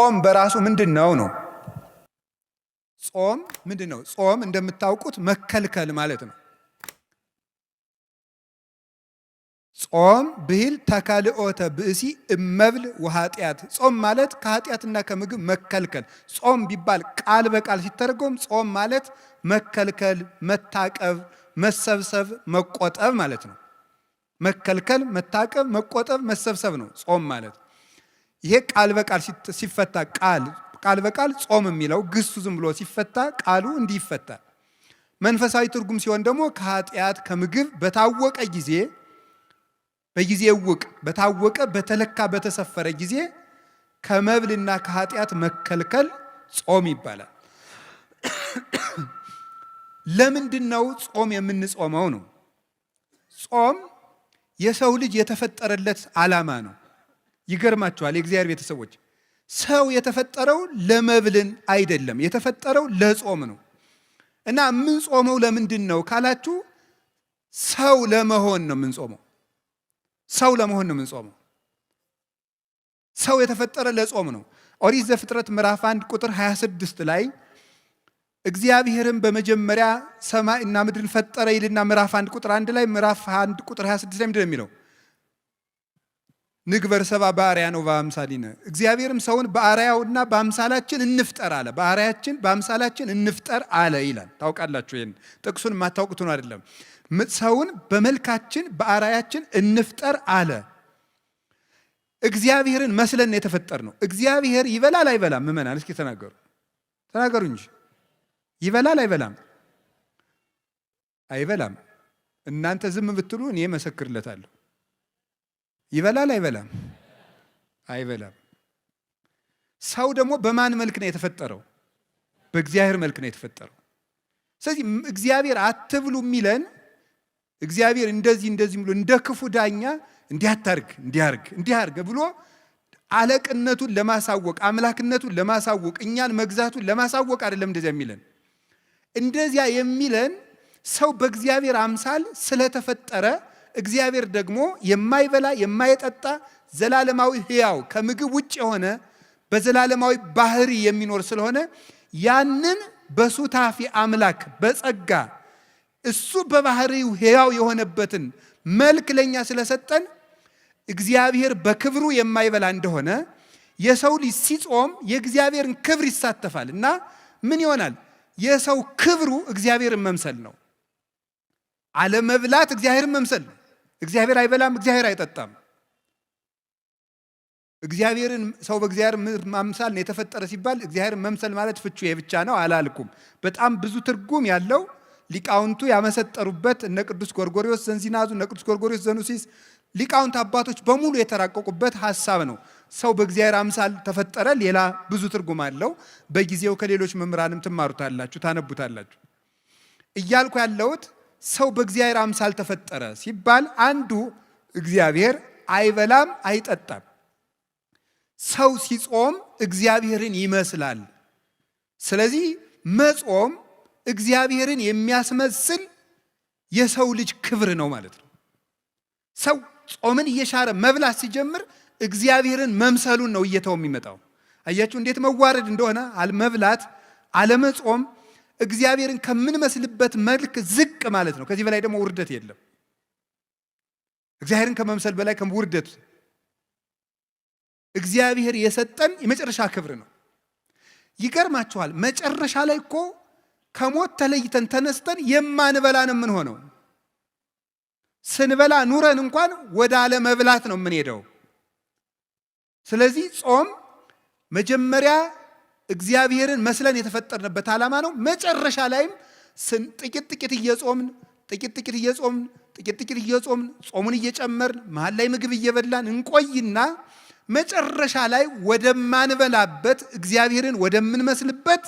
ጾም በራሱ ምንድነው ነው? ጾም ምንድነው? ጾም እንደምታውቁት መከልከል ማለት ነው። ጾም ብሂል ተካልኦተ ብእሲ እመብል ወኃጢአት። ጾም ማለት ከኃጢአትና ከምግብ መከልከል። ጾም ቢባል ቃል በቃል ሲተረጎም ጾም ማለት መከልከል፣ መታቀብ፣ መሰብሰብ፣ መቆጠብ ማለት ነው። መከልከል፣ መታቀብ፣ መቆጠብ፣ መሰብሰብ ነው ጾም ማለት። ይሄ ቃል በቃል ሲፈታ ቃል በቃል ጾም የሚለው ግሱ ዝም ብሎ ሲፈታ ቃሉ እንዲህ ይፈታል። መንፈሳዊ ትርጉም ሲሆን ደግሞ ከኃጢአት ከምግብ በታወቀ ጊዜ በጊዜ ውቅ በታወቀ በተለካ በተሰፈረ ጊዜ ከመብልና ከኃጢአት መከልከል ጾም ይባላል። ለምንድነው ጾም የምንጾመው ነው? ጾም የሰው ልጅ የተፈጠረለት ዓላማ ነው። ይገርማችኋል የእግዚአብሔር ቤተሰቦች፣ ሰው የተፈጠረው ለመብልን አይደለም፣ የተፈጠረው ለጾም ነው። እና የምንጾመው ለምንድን ነው ካላችሁ ሰው ለመሆን ነው የምንጾመው። ሰው ለመሆን ነው የምንጾመው። ሰው የተፈጠረ ለጾም ነው። ኦሪት ዘፍጥረት ምዕራፍ 1 ቁጥር 26 ላይ እግዚአብሔርም በመጀመሪያ ሰማይና ምድርን ፈጠረ ይልና ምዕራፍ 1 ቁጥር 1 ላይ ምዕራፍ 1 ቁጥር 26 ላይ ምንድን ነው የሚለው? ንግበር ሰብአ በአርአያነ ወበአምሳሊነ፣ እግዚአብሔርም ሰውን በአርአያውና በአምሳላችን እንፍጠር አለ። በአርአያችን በአምሳላችን እንፍጠር አለ ይላል። ታውቃላችሁ፣ ይሄን ጥቅሱን የማታውቁት ነው አይደለም። ሰውን በመልካችን በአርአያችን እንፍጠር አለ። እግዚአብሔርን መስለን የተፈጠር ነው። እግዚአብሔር ይበላል አይበላም? ምእመናን እስኪ ተናገሩ እንጂ ይበላል አይበላም? አይበላም። እናንተ ዝም ብትሉ እኔ መሰክርለታለሁ። ይበላል አይበላም? አይበላም። ሰው ደግሞ በማን መልክ ነው የተፈጠረው? በእግዚአብሔር መልክ ነው የተፈጠረው። ስለዚህ እግዚአብሔር አትብሉ የሚለን እግዚአብሔር እንደዚህ ብሎ እንደ ክፉ ዳኛ እንዲያርግ ብሎ አለቅነቱን ለማሳወቅ አምላክነቱን ለማሳወቅ እኛን መግዛቱን ለማሳወቅ አይደለም እንደዚያ የሚለን። እንደዚያ የሚለን ሰው በእግዚአብሔር አምሳል ስለተፈጠረ እግዚአብሔር ደግሞ የማይበላ የማይጠጣ ዘላለማዊ ሕያው ከምግብ ውጭ የሆነ በዘላለማዊ ባህሪ የሚኖር ስለሆነ ያንን በሱታፊ አምላክ በጸጋ እሱ በባህሪው ሕያው የሆነበትን መልክ ለኛ ስለሰጠን እግዚአብሔር በክብሩ የማይበላ እንደሆነ የሰው ልጅ ሲጾም የእግዚአብሔርን ክብር ይሳተፋል እና ምን ይሆናል? የሰው ክብሩ እግዚአብሔርን መምሰል ነው። አለመብላት እግዚአብሔርን መምሰል ነው። እግዚአብሔር አይበላም፣ እግዚአብሔር አይጠጣም። እግዚአብሔርን ሰው በእግዚአብሔር ማምሳል ነው የተፈጠረ ሲባል እግዚአብሔርን መምሰል ማለት ፍቹ ይሄ ብቻ ነው አላልኩም። በጣም ብዙ ትርጉም ያለው ሊቃውንቱ ያመሰጠሩበት እነ ቅዱስ ጎርጎርዮስ ዘንዚናዙ፣ እነ ቅዱስ ጎርጎርዮስ ዘኑሲስ ሊቃውንት አባቶች በሙሉ የተራቀቁበት ሐሳብ ነው። ሰው በእግዚአብሔር አምሳል ተፈጠረ። ሌላ ብዙ ትርጉም አለው። በጊዜው ከሌሎች መምህራንም ትማሩታላችሁ፣ ታነቡታላችሁ። እያልኩ ያለሁት ሰው በእግዚአብሔር አምሳል ተፈጠረ ሲባል አንዱ እግዚአብሔር አይበላም አይጠጣም። ሰው ሲጾም እግዚአብሔርን ይመስላል። ስለዚህ መጾም እግዚአብሔርን የሚያስመስል የሰው ልጅ ክብር ነው ማለት ነው። ሰው ጾምን እየሻረ መብላት ሲጀምር እግዚአብሔርን መምሰሉን ነው እየተው የሚመጣው። አያችሁ እንዴት መዋረድ እንደሆነ። አለመብላት አለመጾም እግዚአብሔርን ከምንመስልበት መልክ ዝቅ ማለት ነው። ከዚህ በላይ ደግሞ ውርደት የለም። እግዚአብሔርን ከመምሰል በላይ ውርደት እግዚአብሔር የሰጠን የመጨረሻ ክብር ነው። ይገርማችኋል፣ መጨረሻ ላይ እኮ ከሞት ተለይተን ተነስተን የማንበላን የምንሆነው። ስንበላ ኑረን እንኳን ወደ አለመብላት ነው የምንሄደው። ስለዚህ ጾም መጀመሪያ እግዚአብሔርን መስለን የተፈጠርንበት ዓላማ ነው። መጨረሻ ላይም ጥቂት እየጾምን ጾሙን እየጨመርን መሀል ላይ ምግብ እየበላን እንቆይና መጨረሻ ላይ ወደማንበላበት እግዚአብሔርን ወደምንመስልበት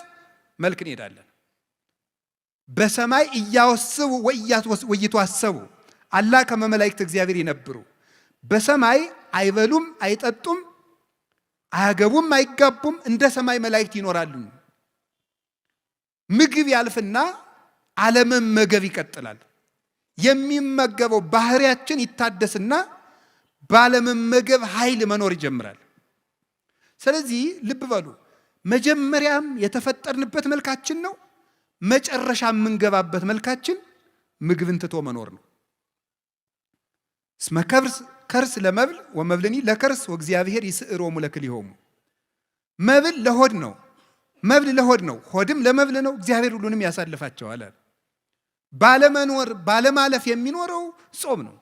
መልክ እንሄዳለን። በሰማይ እያወስቡ ወይትዋሰቡ አላ ከመ መላእክት እግዚአብሔር ይነብሩ። በሰማይ አይበሉም አይጠጡም አያገቡም አይጋቡም፣ እንደ ሰማይ መላእክት ይኖራሉ። ምግብ ያልፍና አለመመገብ ይቀጥላል። የሚመገበው ባህሪያችን ይታደስና ባለመመገብ ኃይል መኖር ይጀምራል። ስለዚህ ልብ በሉ፣ መጀመሪያም የተፈጠርንበት መልካችን ነው፣ መጨረሻ የምንገባበት መልካችን ምግብን ትቶ መኖር ነው። እስመ ከርስ ለመብል ወመብልኒ ለከርስ ወእግዚአብሔር ይስዕሮሙ ለክልኤሆሙ። መብል ለሆድ ነው፣ መብል ለሆድ ነው፣ ሆድም ለመብል ነው። እግዚአብሔር ሁሉንም ያሳልፋቸዋል። ባለመኖር ባለማለፍ የሚኖረው ጾም ነው።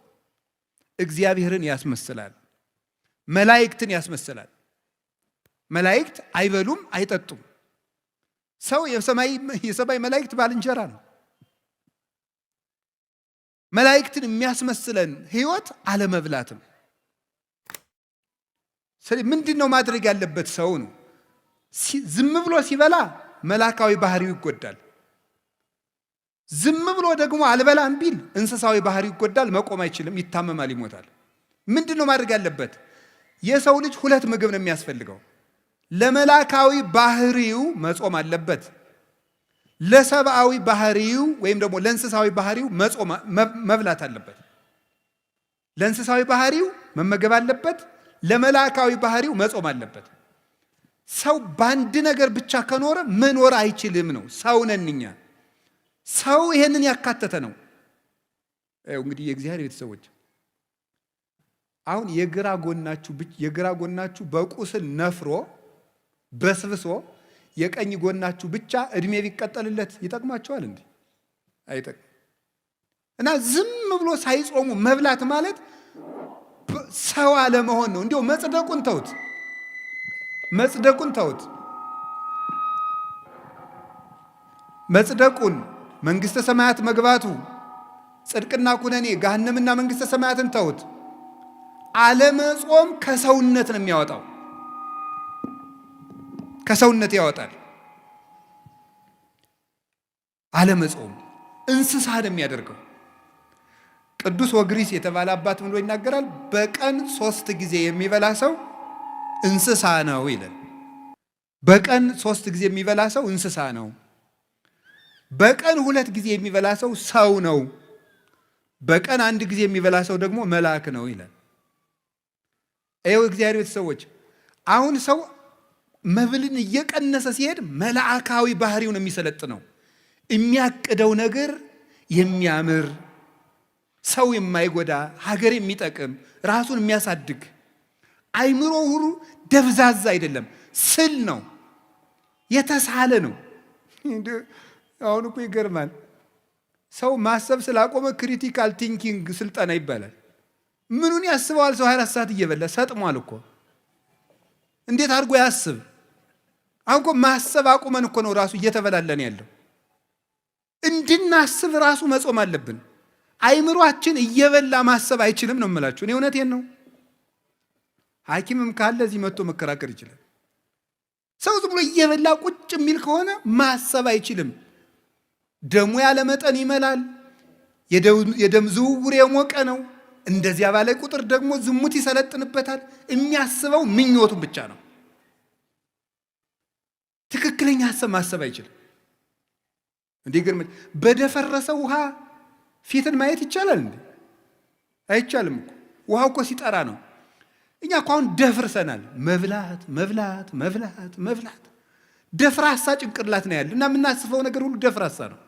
እግዚአብሔርን ያስመስላል፣ መላእክትን ያስመስላል። መላእክት አይበሉም አይጠጡም። ሰው የሰማይ መላእክት ባልንጀራ ነው። መላእክትን የሚያስመስለን ህይወት አለመብላትም። ስለዚህ ምንድነው ማድረግ ያለበት? ሰው ነው ዝም ብሎ ሲበላ መላካዊ ባህሪው ይጎዳል። ዝም ብሎ ደግሞ አልበላም ቢል እንስሳዊ ባህሪው ይጎዳል። መቆም አይችልም፣ ይታመማል፣ ይሞታል። ምንድነው ማድረግ ያለበት? የሰው ልጅ ሁለት ምግብ ነው የሚያስፈልገው። ለመላካዊ ባህሪው መጾም አለበት። ለሰብአዊ ባህሪው ወይም ደግሞ ለእንስሳዊ ባህሪው መብላት አለበት። ለእንስሳዊ ባህሪው መመገብ አለበት። ለመላካዊ ባህሪው መጾም አለበት። ሰው በአንድ ነገር ብቻ ከኖረ መኖር አይችልም ነው። ሰው ነን እኛ። ሰው ይሄንን ያካተተ ነው። እንግዲህ የእግዚአብሔር ቤተሰቦች አሁን የግራ ጎናችሁ በቁስል ነፍሮ በስብሶ የቀኝ ጎናችሁ ብቻ እድሜ ቢቀጠልለት ይጠቅማቸዋል እንዴ? አይጠቅም። እና ዝም ብሎ ሳይጾሙ መብላት ማለት ሰው አለመሆን ነው። እንዲያው መጽደቁን ተውት፣ መጽደቁን መንግስተ ሰማያት መግባቱ ጽድቅና ኩነኔ ገሃነምና መንግስተ ሰማያትን ተውት። አለመጾም ከሰውነት ነው የሚያወጣው፣ ከሰውነት ያወጣል። አለመጾም እንስሳ ነው የሚያደርገው። ቅዱስ ወግሪስ የተባለ አባት ምን ብሎ ይናገራል? በቀን 3 ጊዜ የሚበላ ሰው እንስሳ ነው ይላል። በቀን 3 ጊዜ የሚበላ ሰው እንስሳ ነው። በቀን 2 ጊዜ የሚበላ ሰው ሰው ነው። በቀን 1 ጊዜ የሚበላ ሰው ደግሞ መልአክ ነው ይላል። ይኸው እግዚአብሔር ቤተሰቦች አሁን ሰው መብልን እየቀነሰ ሲሄድ መልአካዊ ባህሪውን የሚሰለጥነው የሚያቅደው ነገር የሚያምር ሰው የማይጎዳ ሀገር የሚጠቅም ራሱን የሚያሳድግ አይምሮ ሁሉ ደብዛዛ አይደለም፣ ስል ነው፣ የተሳለ ነው። አሁን እኮ ይገርማል። ሰው ማሰብ ስላቆመ ክሪቲካል ቲንኪንግ ስልጠና ይባላል። ምኑን ያስበዋል? ሰው 24 ሰዓት እየበላ ሰጥሟል እኮ። እንዴት አድርጎ ያስብ? አሁን እኮ ማሰብ አቁመን እኮ ነው ራሱ እየተበላለን ያለው። እንድናስብ ራሱ መጾም አለብን። አይምሯችን እየበላ ማሰብ አይችልም ነው የምላችሁ። እኔ እውነቴን ነው። ሐኪምም ካለ እዚህ መጥቶ መከራከር ይችላል። ሰው ዝም ብሎ እየበላ ቁጭ የሚል ከሆነ ማሰብ አይችልም። ደሙ ያለ መጠን ይመላል። የደም ዝውውር የሞቀ ነው። እንደዚያ ባለ ቁጥር ደግሞ ዝሙት ይሰለጥንበታል። የሚያስበው ምኞቱን ብቻ ነው። ትክክለኛ ሐሳብ ማሰብ አይችልም። እንዴ ግን በደፈረሰ ውሃ ፊትን ማየት ይቻላል እንዴ? አይቻልም እኮ። ውሃው እኮ ሲጠራ ነው። እኛ እኮ አሁን ደፍርሰናል። መብላት ደፍራሳ ጭንቅላት ነው ያለ እና የምናስበው ነገር ሁሉ ደፍራሳ ነው።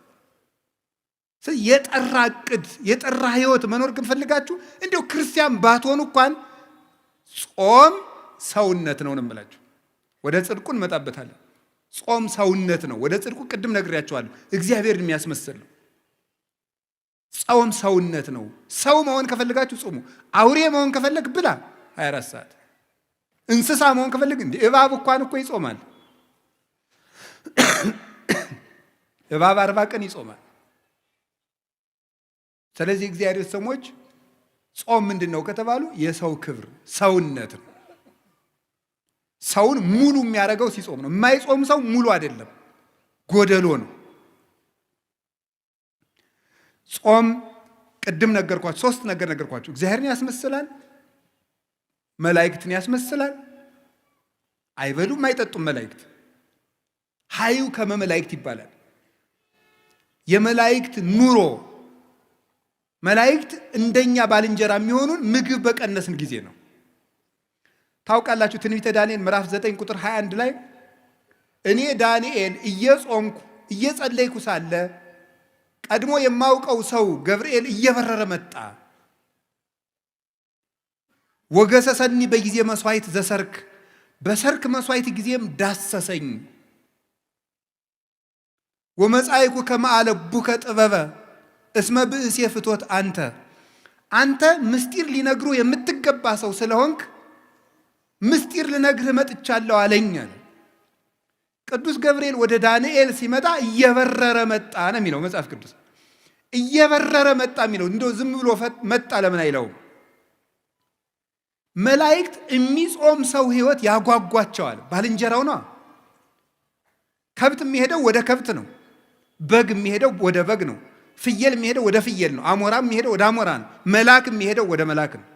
የጠራ ዕቅድ የጠራ ህይወት መኖር ከፈልጋችሁ እንዲያው ክርስቲያን ባትሆኑ እንኳን ጾም ሰውነት ነው ነው የምላችሁ። ወደ ጽድቁ እንመጣበታለን። ጾም ሰውነት ነው። ወደ ጽድቁ ቅድም ነግሬያችኋለሁ። እግዚአብሔርን የሚያስመስል ነው። ጾም ሰውነት ነው። ሰው መሆን ከፈልጋችሁ ጾሙ። አውሬ መሆን ከፈለግ ብላ 24 ሰዓት። እንስሳ መሆን ከፈለግ እንዴ እባብ እንኳን እኮ ይጾማል። እባብ 40 ቀን ይጾማል። ስለዚህ እግዚአብሔር ሰዎች ጾም ምንድነው ከተባሉ የሰው ክብር ሰውነት ነው። ሰውን ሙሉ የሚያደርገው ሲጾም ነው። የማይጾም ሰው ሙሉ አይደለም፣ ጎደሎ ነው። ጾም ቅድም ነገርኳችሁ፣ 3 ነገር ነገርኳችሁ። እግዚአብሔርን ያስመስላል፣ መላእክትን ያስመስላል። አይበሉም አይጠጡም መላእክት። ሀዩ ከመመላእክት ይባላል። የመላእክት ኑሮ መላእክት እንደኛ ባልንጀራ የሚሆኑን ምግብ በቀነስን ጊዜ ነው። ታውቃላችሁ ትንቢተ ዳንኤል ምዕራፍ 9 ቁጥር 21 ላይ እኔ ዳንኤል እየጾምኩ እየጸለይኩ ሳለ ቀድሞ የማውቀው ሰው ገብርኤል እየበረረ መጣ። ወገሰሰኒ በጊዜ መስዋዕት ዘሰርክ፣ በሰርክ መስዋዕት ጊዜም ዳሰሰኝ። ወመጻይኩ ከመአለቡከ ጥበበ እስመ ብእሴ ፍቶት አንተ ምስጢር ሊነግሩ የምትገባ ሰው ስለሆንክ ምስጢር ልነግርህ መጥቻለሁ አለኝ አለ። ቅዱስ ገብርኤል ወደ ዳንኤል ሲመጣ እየበረረ መጣ ነው የሚለው መጽሐፍ ቅዱስ። እየበረረ መጣ የሚለው እንደው ዝም ብሎ መጣ ለምን አይለውም? መላእክት የሚጾም ሰው ሕይወት ያጓጓቸዋል። ባልንጀራው ነው። ከብት የሚሄደው ወደ ከብት ነው። በግ የሚሄደው ወደ በግ ነው። ፍየል የሚሄደው ወደ ፍየል ነው። አሞራ የሚሄደው ወደ አሞራ ነው። መልአክ የሚሄደው ወደ መልአክ ነው።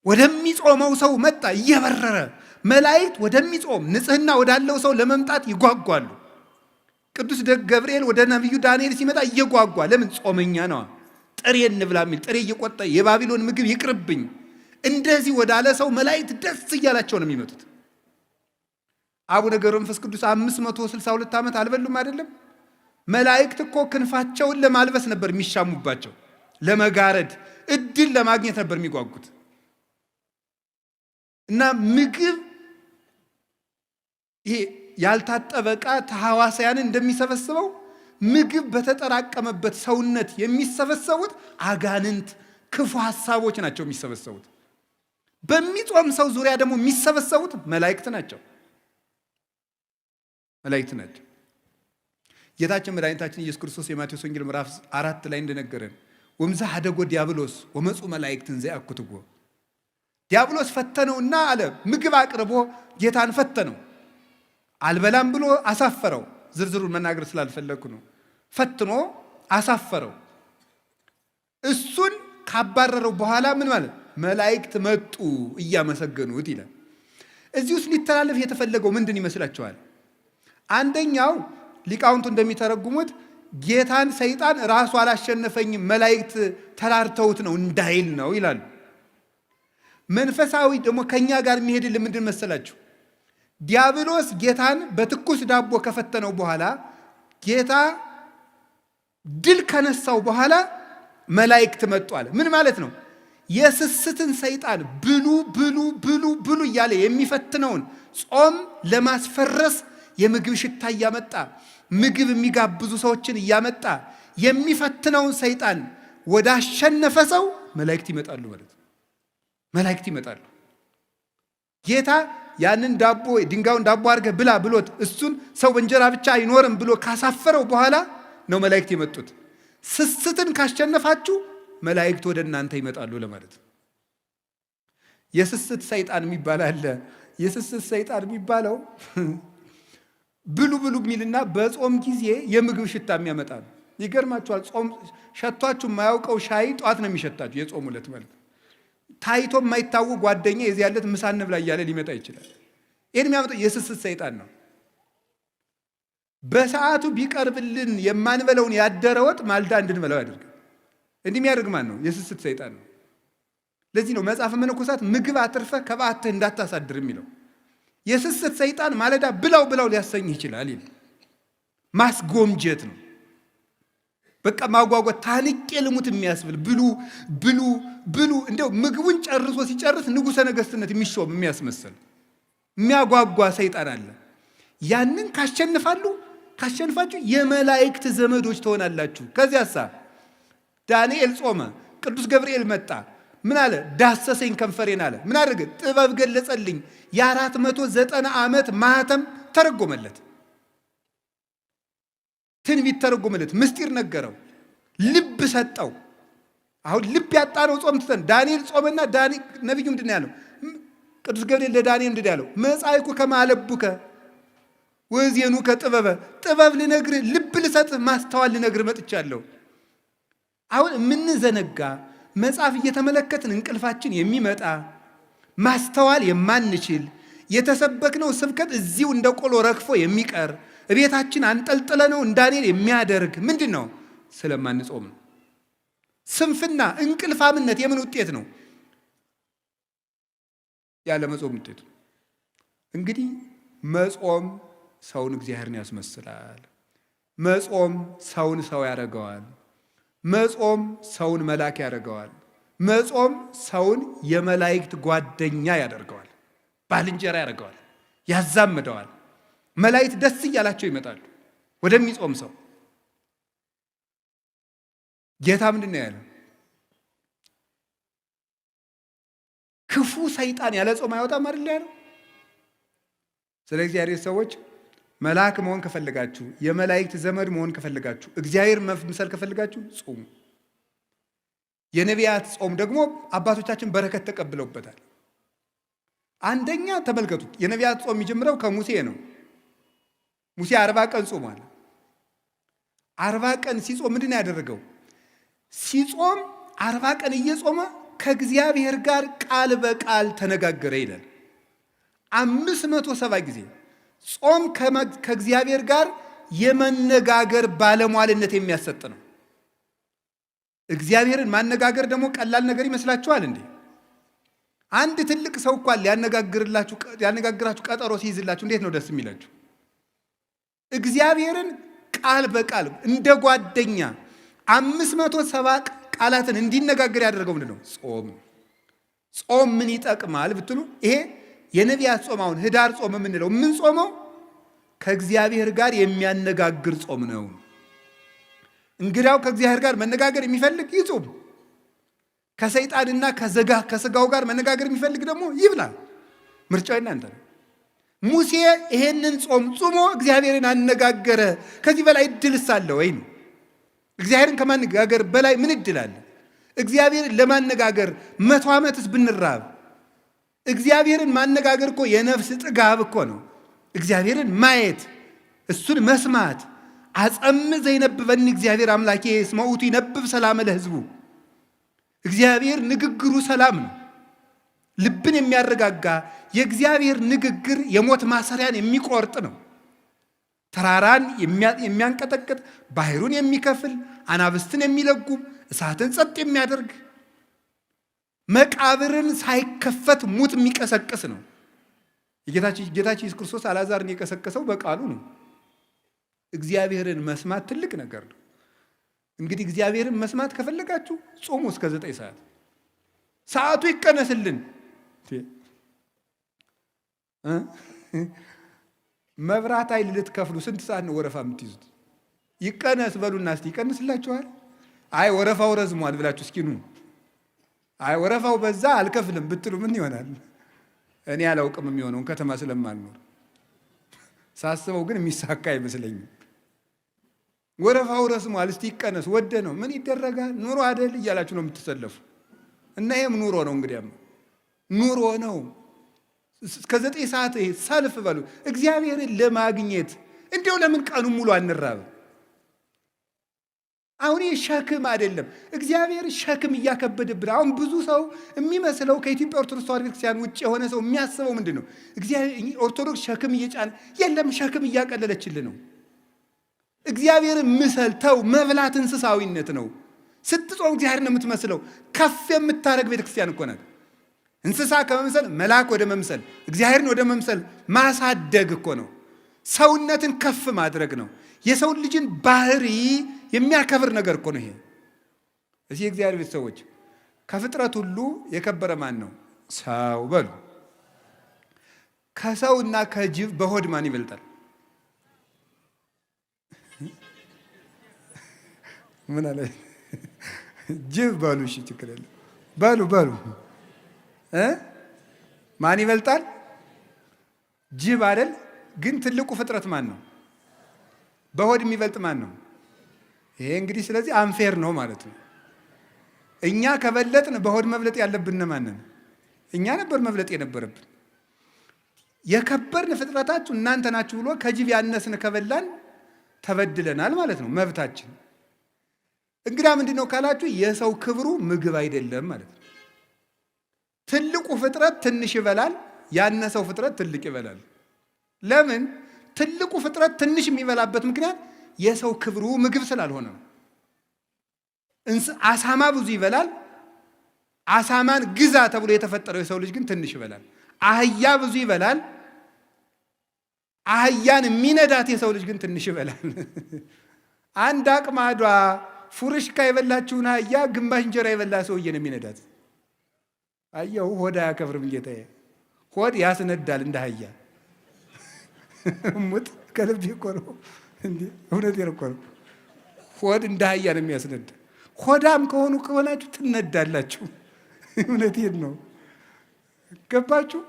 ወደሚጾመው ሰው መጣ እየበረረ። መላእክት ወደሚጾም ንጽሕና ወዳለው ሰው ለመምጣት ይጓጓሉ። ቅዱስ ገብርኤል ወደ ነቢዩ ዳንኤል ሲመጣ እየጓጓ ለምን? ጾመኛ ነው። ጥሬ እንብላ የሚል ጥሬ እየቆጠ የባቢሎን ምግብ ይቅርብኝ እንደዚህ ወዳለ ሰው መላእክት ደስ እያላቸው ነው የሚመጡት። አቡነ ገብረ መንፈስ ቅዱስ 562 ዓመት አልበሉም አይደለም? መላእክት እኮ ክንፋቸውን ለማልበስ ነበር የሚሻሙባቸው፣ ለመጋረድ እድል ለማግኘት ነበር የሚጓጉት። እና ምግብ ይሄ ያልታጠበ ዕቃ ተሐዋስያንን እንደሚሰበስበው ምግብ በተጠራቀመበት ሰውነት የሚሰበሰቡት አጋንንት፣ ክፉ ሐሳቦች ናቸው የሚሰበሰቡት። በሚጾም ሰው ዙሪያ ደግሞ የሚሰበሰቡት መላእክት ናቸው። ጌታችን መድኃኒታችን ኢየሱስ ክርስቶስ የማቴዎስ ወንጌል ምዕራፍ 4 ላይ እንደነገረን ወምዛ ሀደጎ ዲያብሎስ ወመፁ መላእክትን ዘያኩትጎ፣ ዲያብሎስ ፈተነውና አለ ምግብ አቅርቦ ጌታን ፈተነው። አልበላም ብሎ አሳፈረው። ዝርዝሩን መናገር ስላልፈለግኩ ነው። ፈትኖ አሳፈረው። እሱን ካባረረው በኋላ ምን ማለት መላእክት መጡ እያመሰገኑት ይላል። እዚህ ውስጥ ሊተላለፍ የተፈለገው ምንድን ይመስላችኋል? አንደኛው ሊቃውንቱ እንደሚተረጉሙት ጌታን ሰይጣን ራሱ አላሸነፈኝም መላእክት ተራርተውት ነው እንዳይል ነው ይላሉ። መንፈሳዊ ደግሞ ከኛ ጋር የሚሄድልን ምንድን መሰላችሁ? ዲያብሎስ ጌታን በትኩስ ዳቦ ከፈተነው በኋላ ጌታ ድል ከነሳው በኋላ መላእክት መጡ አለ። ምን ማለት ነው? የስስትን ሰይጣን ብሉ ብሉ ብሉ ብሉ እያለ የሚፈትነውን ጾም ለማስፈረስ የምግብ ሽታ እያመጣ ምግብ የሚጋብዙ ሰዎችን እያመጣ የሚፈትነውን ሰይጣን ወደ አሸነፈ ሰው መላእክት ይመጣሉ ማለት ነው። መላእክት ይመጣሉ። ጌታ ያንን ዳቦ ድንጋዩን ዳቦ አድርገህ ብላ ብሎት እሱን ሰው በእንጀራ ብቻ አይኖርም ብሎ ካሳፈረው በኋላ ነው መላእክት የመጡት። ስስትን ካሸነፋችሁ መላእክት ወደ እናንተ ይመጣሉ ለማለት ነው። የስስት ሰይጣን የሚባል አለ። የስስት ሰይጣን የሚባለው ብሉ ብሉ የሚልና በጾም ጊዜ የምግብ ሽታ የሚያመጣ ነው። ይገርማችኋል። ጾም ሸቷችሁ የማያውቀው ሻይ ጧት ነው የሚሸታችሁ። የጾም ዕለት ማለት ታይቶ የማይታወቅ ጓደኛ የዚህ ያለት ምሳ እንብላ እያለ ሊመጣ ይችላል። ይህን የሚያመጣው የስስት ሰይጣን ነው። በሰዓቱ ቢቀርብልን የማንበለውን ያደረ ወጥ ማልዳ እንድንበላው ያደርጋል። እንዲህ የሚያደርግ ማን ነው? የስስት ሰይጣን ነው። ለዚህ ነው መጽሐፈ መነኮሳት ምግብ አትርፈህ ከበዓትህ እንዳታሳድር የሚለው። የስስት ሰይጣን ማለዳ ብላው ብላው ሊያሰኝህ ይችላል። ማስጎምጀት ነው። በቃ ማጓጓት፣ ታንቄ ልሙት የሚያስብል ብሉ ብሉ ብሉ። እንደው ምግቡን ጨርሶ ሲጨርስ ንጉሠ ነገሥትነት የሚሾም የሚያስመስል የሚያጓጓ ሰይጣን አለ። ያንን ካሸንፋችሁ የመላእክት ዘመዶች ትሆናላችሁ። ከዚያሳ ዳንኤል ጾመ፣ ቅዱስ ገብርኤል መጣ። ምን አለ? ዳሰሰኝ ከንፈሬን አለ። ምን አደረገ? ጥበብ ገለጸልኝ። የ490 ዓመት ማህተም ተረጎመለት። ትንቢት ተረጎመለት። ምስጢር ነገረው። ልብ ሰጠው። አሁን ልብ ያጣነው ጾም ትተን ዳንኤል ጾመና ነቢዩ ምንድን ያለው? ቅዱስ ገብርኤል ለዳንኤል ምንድን ያለው? መጻይኩ ከማለቡከ ወዜኑ ከጥበበ፣ ጥበብ ልነግርህ፣ ልብ ልሰጥህ፣ ማስተዋል ልነግርህ መጥቻለሁ። አሁን የምንዘነጋ መጽሐፍ እየተመለከትን እንቅልፋችን የሚመጣ ማስተዋል የማንችል የተሰበክነው ስብከት እዚሁ እንደ ቆሎ ረግፎ የሚቀር እቤታችን አንጠልጥለነው እንዳንኤል የሚያደርግ ምንድን ነው? ስለማንጾም ነው። ስንፍና፣ እንቅልፋምነት የምን ውጤት ነው? ያለ መጾም ውጤቱ። እንግዲህ መጾም ሰውን እግዚአብሔርን ያስመስላል። መጾም ሰውን ሰው ያደርገዋል። መጾም ሰውን መልአክ ያደርገዋል። መጾም ሰውን የመላእክት ጓደኛ ያደርገዋል፣ ባልንጀራ ያደርገዋል፣ ያዛምደዋል። መላእክት ደስ እያላቸው ይመጣሉ ወደሚጾም ሰው። ጌታ ምንድን ነው ያለው? ክፉ ሰይጣን ያለ ጾም አይወጣም አይደል ያለው? ስለ እግዚአብሔር ሰዎች መልአክ መሆን ከፈለጋችሁ፣ የመላእክት ዘመድ መሆን ከፈለጋችሁ፣ እግዚአብሔር መምሰል ከፈለጋችሁ ጾሙ። የነቢያት ጾም ደግሞ አባቶቻችን በረከት ተቀብለውበታል። አንደኛ ተመልከቱት፣ የነቢያት ጾም የሚጀምረው ከሙሴ ነው። ሙሴ 40 ቀን ጾሟል። 40 ቀን ሲጾም ምንድን ነው ያደረገው? ሲጾም 40 ቀን እየጾመ ከእግዚአብሔር ጋር ቃል በቃል ተነጋገረ ይላል። 570 ጊዜ ጾም ከእግዚአብሔር ጋር የመነጋገር ባለሟልነት የሚያሰጥ ነው። እግዚአብሔርን ማነጋገር ደግሞ ቀላል ነገር ይመስላችኋል እንዴ? አንድ ትልቅ ሰው እንኳን ሊያነጋግራችሁ ቀጠሮ ሲይዝላችሁ እንዴት ነው ደስ የሚላችሁ? እግዚአብሔርን ቃል በቃል እንደ ጓደኛ 570 ቃላትን እንዲነጋገር ያደረገው ምንድን ነው? ጾም። ጾም ምን ይጠቅማል ብትሉ፣ ይሄ የነቢያት ጾም፣ አሁን ህዳር ጾም የምንለው የምንጾመው ከእግዚአብሔር ጋር የሚያነጋግር ጾም ነው። እንግዲያው ከእግዚአብሔር ጋር መነጋገር የሚፈልግ ይጾም። ከሰይጣንና ከስጋው ጋር መነጋገር የሚፈልግ ደግሞ ይብላል። ምርጫው እናንተ ነው። ሙሴ ይሄንን ጾም ጾሞ እግዚአብሔርን አነጋገረ። ከዚህ በላይ እድልስ አለ ወይ ነው? እግዚአብሔርን ከማነጋገር በላይ ምን እድል አለ? እግዚአብሔርን ለማነጋገር 100 ዓመትስ ብንራብ፣ እግዚአብሔርን ማነጋገር እኮ የነፍስ ጥጋብ እኮ ነው። እግዚአብሔርን ማየት፣ እሱን መስማት። አጸም ዘይነብበኒ እግዚአብሔር አምላኬ እስመ ውእቱ ይነብብ ሰላም ለሕዝቡ። እግዚአብሔር ንግግሩ ሰላም ነው፣ ልብን የሚያረጋጋ። የእግዚአብሔር ንግግር የሞት ማሰሪያን የሚቆርጥ ነው። ተራራን የሚያንቀጠቅጥ፣ ባህሩን የሚከፍል፣ አናብስትን የሚለጉም፣ እሳትን ጸጥ የሚያደርግ፣ መቃብርን ሳይከፈት ሙት የሚቀሰቅስ ነው። ጌታችን ኢየሱስ ክርስቶስ አልዓዛርን የቀሰቀሰው በቃሉ ነው። እግዚአብሔርን መስማት ትልቅ ነገር ነው። እንግዲህ እግዚአብሔርን መስማት ከፈለጋችሁ ጾሙ እስከ 9 ሰዓት። ሰዓቱ ይቀነስልን። መብራት ኃይል ልትከፍሉ ስንት ሰዓት ነው ወረፋ የምትይዙት? ይቀነስ በሉና እስቲ ይቀንስላችኋል። አይ ወረፋው ረዝሟል ብላችሁ እስኪ ኑ። አይ ወረፋው በዛ አልከፍልም ብትሉ ምን ይሆናል? እኔ አላውቅም የሚሆነውን ከተማ ስለማልኖር። ሳስበው ግን የሚሳካ አይመስለኝም። ወረፋው ረዝሟል እስቲ ይቀነስ። ወደ ነው ምን ይደረጋል? ኑሮ አይደል እያላችሁ ነው የምትሰለፉ። እና ይሄም ኑሮ ነው። እንግዲያም ኑሮ ነው። እስከ 9 ሰዓት ሰልፍ በሉ እግዚአብሔርን ለማግኘት። እንዲያው ለምን ቀኑ ሙሉ አንራብ? አሁን ሸክም አይደለም፣ እግዚአብሔር ሸክም እያከበደብን። አሁን ብዙ ሰው የሚመስለው ከኢትዮጵያ ኦርቶዶክስ ተዋሕዶ ቤተክርስቲያን ውጭ የሆነ ሰው የሚያስበው ምንድን ነው? ኦርቶዶክስ ሸክም እየጫነ የለም፣ ሸክም እያቀለለችልን ነው። እግዚአብሔርን ምሰል ተው። መብላት እንስሳዊነት ነው። ስትጾም እግዚአብሔር ነው የምትመስለው። ከፍ የምታደርግ ቤተክርስቲያን እኮ ናት። እንስሳ ከመምሰል መልአክ ወደ መምሰል፣ እግዚአብሔርን ወደ መምሰል ማሳደግ እኮ ነው። ሰውነትን ከፍ ማድረግ ነው። የሰው ልጅን ባህሪ የሚያከብር ነገር እኮ ነው ይሄ። እዚህ የእግዚአብሔር ቤተሰቦች ከፍጥረት ሁሉ የከበረ ማን ነው? ሰው በሉ። ከሰውና ከጅብ በሆድ ማን ይበልጣል? ምን አለ? ጅብ በሉ። እሺ ችግር የለም በሉ። ማን ይበልጣል? ጅብ አይደል? ግን ትልቁ ፍጥረት ማን ነው? በሆድ የሚበልጥ ማን ነው? ይሄ እንግዲህ ስለዚህ አንፌር ነው ማለት ነው። እኛ ከበለጥን በሆድ መብለጥ ያለብን ማንን? እኛ ነበር መብለጥ የነበረብን። የከበርን ፍጥረታችሁ እናንተ ናችሁ ብሎ ከጅብ ያነስን ከበላን ተበድለናል ማለት ነው። መብታችን እንግዳ ምንድን ነው ካላችሁ የሰው ክብሩ ምግብ አይደለም ማለት ነው። ትልቁ ፍጥረት ትንሽ ይበላል፣ ያነሰው ፍጥረት ትልቅ ይበላል። ለምን? ትልቁ ፍጥረት ትንሽ የሚበላበት ምክንያት የሰው ክብሩ ምግብ ስላልሆነ ነው። አሳማ ብዙ ይበላል። አሳማን ግዛ ተብሎ የተፈጠረው የሰው ልጅ ግን ትንሽ ይበላል። አህያ ብዙ ይበላል። አህያን የሚነዳት የሰው ልጅ ግን ትንሽ ይበላል። አንድ አቅማዷ ፉርሽካ የበላችውን አህያ ግማሽ እንጀራ የበላ ሰውዬ ነው የሚነዳት። አየው ሆድ አያከብርም ጌታዬ። ሆድ ያስነዳል እንደ አህያ። ሙት ከልቤ እኮ ነው እንዴ፣ እውነቴን እኮ ነው። ሆድ እንደ አህያ ነው የሚያስነዳ። ሆዳም ከሆናችሁ ትነዳላችሁ። እውነቴን ነው። ገባችሁ?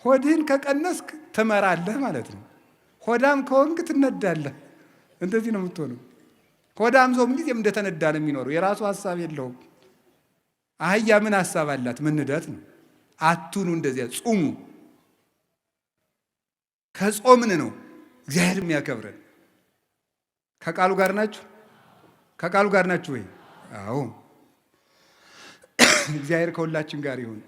ሆድህን ከቀነስክ ትመራለህ ማለት ነው። ሆዳም ከሆንክ ትነዳለህ። እንደዚህ ነው የምትሆነው። ሆዳም ሰው ምንጊዜም እንደተነዳ ነው የሚኖረው። የራሱ ሀሳብ የለውም። አህያ ምን ሀሳብ አላት? መነዳት ነው። አቱኑ እንደዚያ ጹሙ። ከጾምን ነው እግዚአብሔር የሚያከብረን። ከቃሉ ጋር ናችሁ? ከቃሉ ጋር ናችሁ ወይ? አዎ። እግዚአብሔር ከሁላችን ጋር ይሁን።